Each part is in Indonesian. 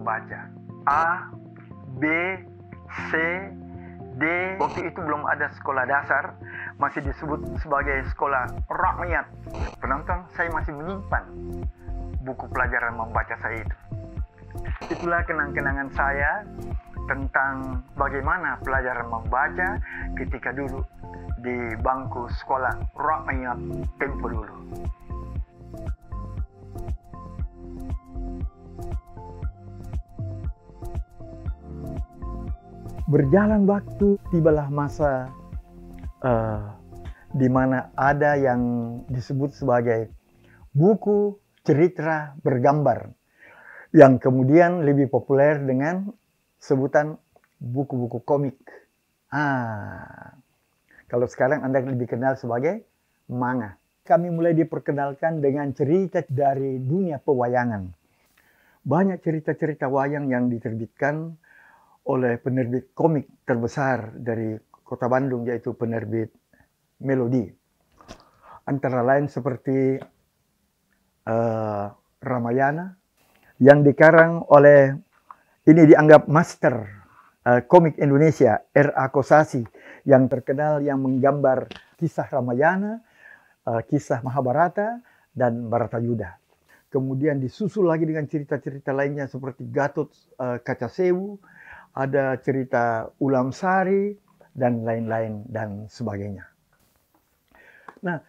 membaca. A, B, C, D. Waktu itu belum ada sekolah dasar, masih disebut sebagai sekolah rakyat. Penonton, saya masih menyimpan buku pelajaran membaca saya itu. Itulah kenang-kenangan saya tentang bagaimana pelajaran membaca ketika dulu di bangku sekolah rakyat tempo dulu. Berjalan waktu, tibalah masa di mana ada yang disebut sebagai buku cerita bergambar, yang kemudian lebih populer dengan sebutan buku-buku komik. Kalau sekarang Anda lebih kenal sebagai manga. Kami mulai diperkenalkan dengan cerita dari dunia pewayangan. Banyak cerita-cerita wayang yang diterbitkan oleh penerbit komik terbesar dari Kota Bandung, yaitu penerbit Melodi. Antara lain seperti Ramayana, yang dikarang oleh, ini dianggap master komik Indonesia, R.A. Kosasi, yang terkenal yang menggambar kisah Ramayana, kisah Mahabharata, dan Bharatayuda. Kemudian disusul lagi dengan cerita-cerita lainnya seperti Gatot Kacasewu, ada cerita Ulam Sari, dan lain-lain dan sebagainya. Nah,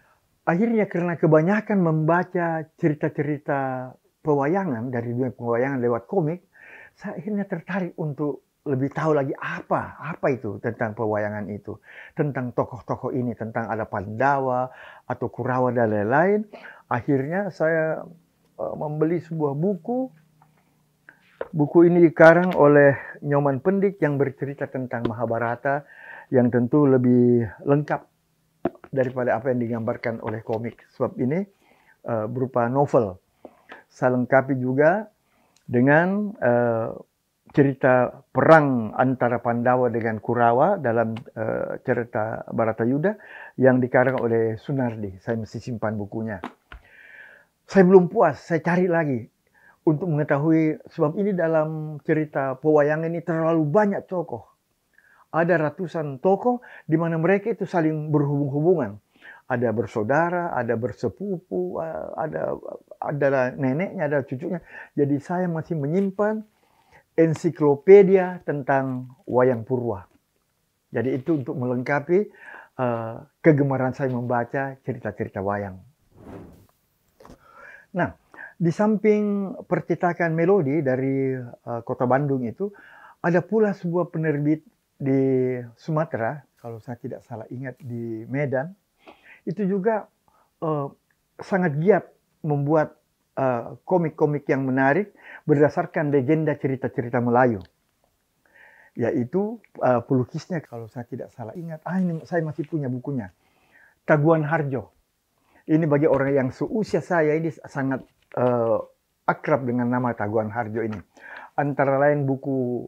akhirnya karena kebanyakan membaca cerita-cerita pewayangan dari dunia pewayangan lewat komik, saya akhirnya tertarik untuk lebih tahu lagi apa itu tentang pewayangan itu, tentang tokoh-tokoh ini, tentang ada Pandawa atau Kurawa dan lain-lain. Akhirnya saya membeli sebuah buku. Buku ini dikarang oleh Nyoman Pendik yang bercerita tentang Mahabharata, yang tentu lebih lengkap daripada apa yang digambarkan oleh komik. Sebab ini berupa novel. Saya lengkapi juga dengan cerita perang antara Pandawa dengan Kurawa dalam cerita Bharatayuda yang dikarang oleh Sunardi. Saya mesti simpan bukunya. Saya belum puas, saya cari lagi untuk mengetahui, sebab ini dalam cerita pewayangan ini terlalu banyak tokoh. Ada ratusan tokoh di mana mereka itu saling berhubung-hubungan. Ada bersaudara, ada bersepupu, ada neneknya, ada cucunya. Jadi saya masih menyimpan ensiklopedia tentang wayang purwa. Jadi itu untuk melengkapi kegemaran saya membaca cerita-cerita wayang. Nah, di samping percetakan Melodi dari Kota Bandung itu, ada pula sebuah penerbit di Sumatera, kalau saya tidak salah ingat di Medan, itu juga sangat giat membuat komik-komik yang menarik berdasarkan legenda cerita-cerita Melayu. Yaitu pelukisnya, kalau saya tidak salah ingat, ini saya masih punya bukunya, Taguan Harjo. Ini bagi orang yang seusia saya ini sangat akrab dengan nama Taguan Harjo ini. Antara lain buku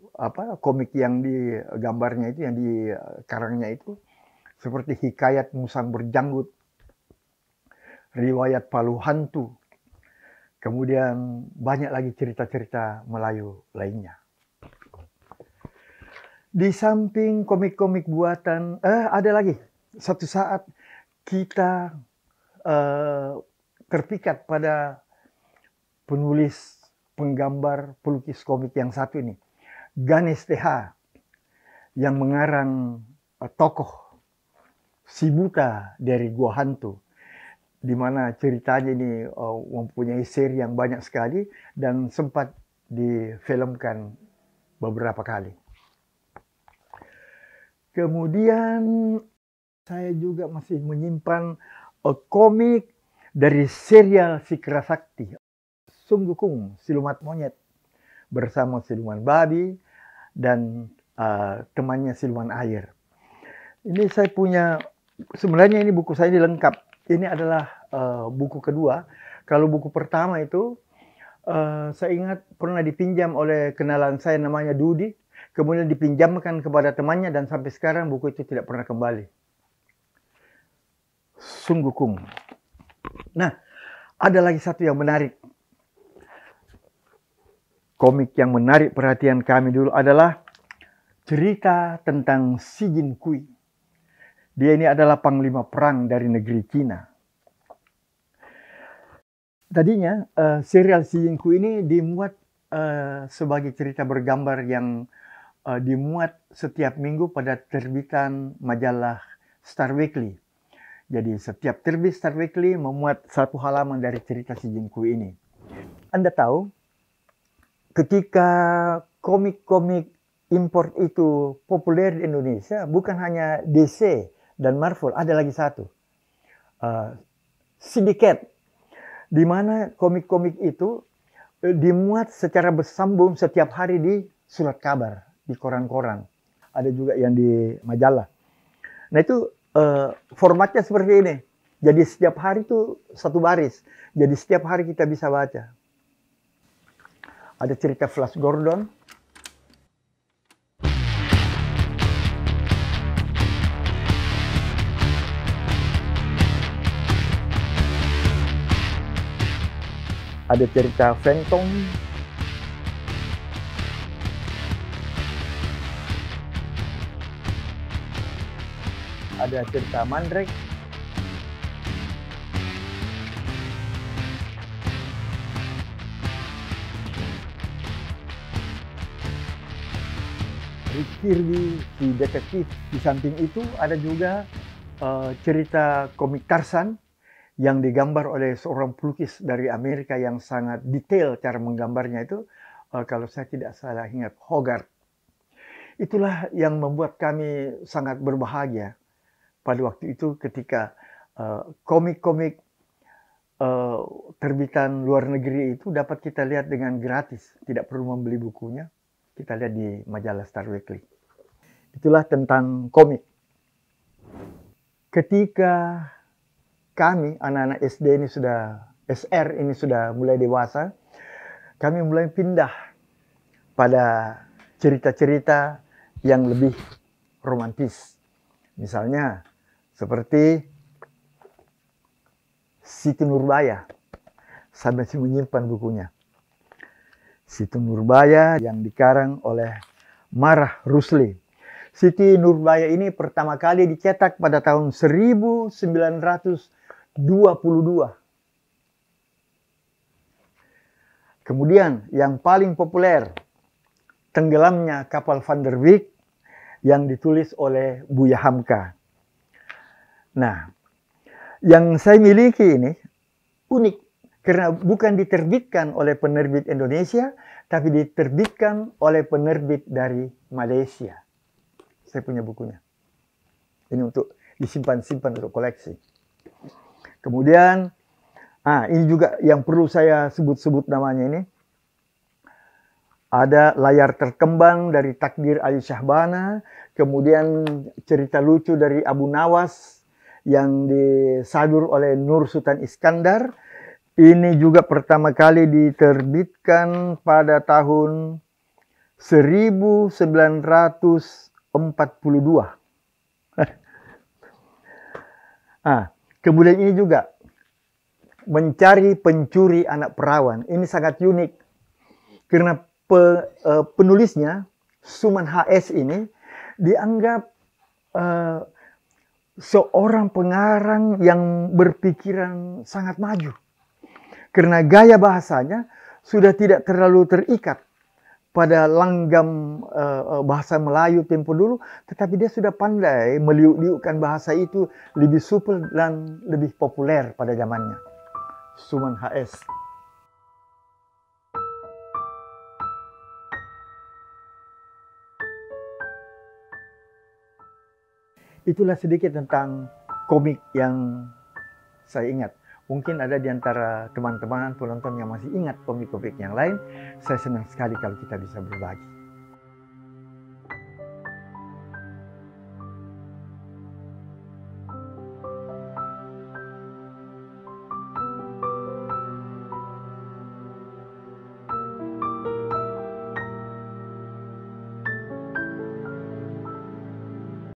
komik yang digambarnya itu, yang dikarangnya itu, seperti Hikayat Musang Berjanggut, Riwayat Palu Hantu, kemudian banyak lagi cerita-cerita Melayu lainnya. Di samping komik-komik buatan, ada lagi satu saat kita terpikat pada penulis, penggambar, pelukis komik yang satu ini, Ganes TH, yang mengarang tokoh Si Buta dari Gua Hantu, di mana ceritanya ini mempunyai seri yang banyak sekali dan sempat difilmkan beberapa kali. Kemudian saya juga masih menyimpan komik dari serial Si Kerasakti, Sung Gukung, siluman monyet, bersama siluman babi dan temannya siluman air. Ini saya punya, sebenarnya ini buku saya ini lengkap. Ini adalah buku kedua. Kalau buku pertama itu saya ingat pernah dipinjam oleh kenalan saya namanya Dudi, kemudian dipinjamkan kepada temannya dan sampai sekarang buku itu tidak pernah kembali. Sung Gukung. Nah, ada lagi satu yang menarik. komik yang menarik perhatian kami dulu adalah cerita tentang Xi Jinping. Dia ini adalah panglima perang dari negeri Cina. Tadinya serial Xi Jinping ini dimuat sebagai cerita bergambar yang dimuat setiap minggu pada terbitan majalah Star Weekly. Jadi setiap terbit Star Weekly memuat satu halaman dari cerita Xi Jinping ini. Anda tahu, ketika komik-komik import itu populer di Indonesia, bukan hanya DC dan Marvel, ada lagi satu, Syndicate, di mana komik-komik itu dimuat secara bersambung setiap hari di surat kabar, di koran-koran. Ada juga yang di majalah. Nah itu formatnya seperti ini. Jadi setiap hari itu satu baris. Jadi setiap hari kita bisa baca. Ada cerita Flash Gordon. Ada cerita Phantom. Ada cerita Mandrake. Rick Kirby, si detektif. Di samping itu ada juga cerita komik Tarzan yang digambar oleh seorang pelukis dari Amerika yang sangat detail cara menggambarnya itu, kalau saya tidak salah ingat, Hogarth. Itulah yang membuat kami sangat berbahagia pada waktu itu ketika komik-komik terbitan luar negeri itu dapat kita lihat dengan gratis. Tidak perlu membeli bukunya, kita lihat di majalah Star Weekly. Itulah tentang komik. Ketika kami, anak-anak SD ini SR ini sudah mulai dewasa, kami mulai pindah pada cerita-cerita yang lebih romantis. Misalnya, seperti Siti Nurbaya. Saya masih menyimpan bukunya. Siti Nurbaya yang dikarang oleh Marah Rusli. Siti Nurbaya ini pertama kali dicetak pada tahun 1922. Kemudian yang paling populer, Tenggelamnya Kapal Van der Wijk yang ditulis oleh Buya Hamka. Nah, yang saya miliki ini unik karena bukan diterbitkan oleh penerbit Indonesia, tapi diterbitkan oleh penerbit dari Malaysia. Saya punya bukunya. Ini untuk disimpan-simpan untuk koleksi. Kemudian, ini juga yang perlu saya sebut-sebut namanya ini. Ada Layar Terkembang dari Takdir Ali Syahbana. Kemudian cerita lucu dari Abu Nawas yang disadur oleh Nur Sultan Iskandar. Ini juga pertama kali diterbitkan pada tahun 1942. Kemudian ini juga Mencari Pencuri Anak Perawan. Ini sangat unik karena penulisnya Suman HS ini dianggap seorang pengarang yang berpikiran sangat maju. Karena gaya bahasanya sudah tidak terlalu terikat pada langgam bahasa Melayu tempo dulu, tetapi dia sudah pandai meliuk-liukkan bahasa itu lebih supel dan lebih populer pada zamannya. Suman HS. Itulah sedikit tentang komik yang saya ingat. Mungkin ada di antara teman-teman penonton yang masih ingat komik-komik yang lain. Saya senang sekali kalau kita bisa berbagi.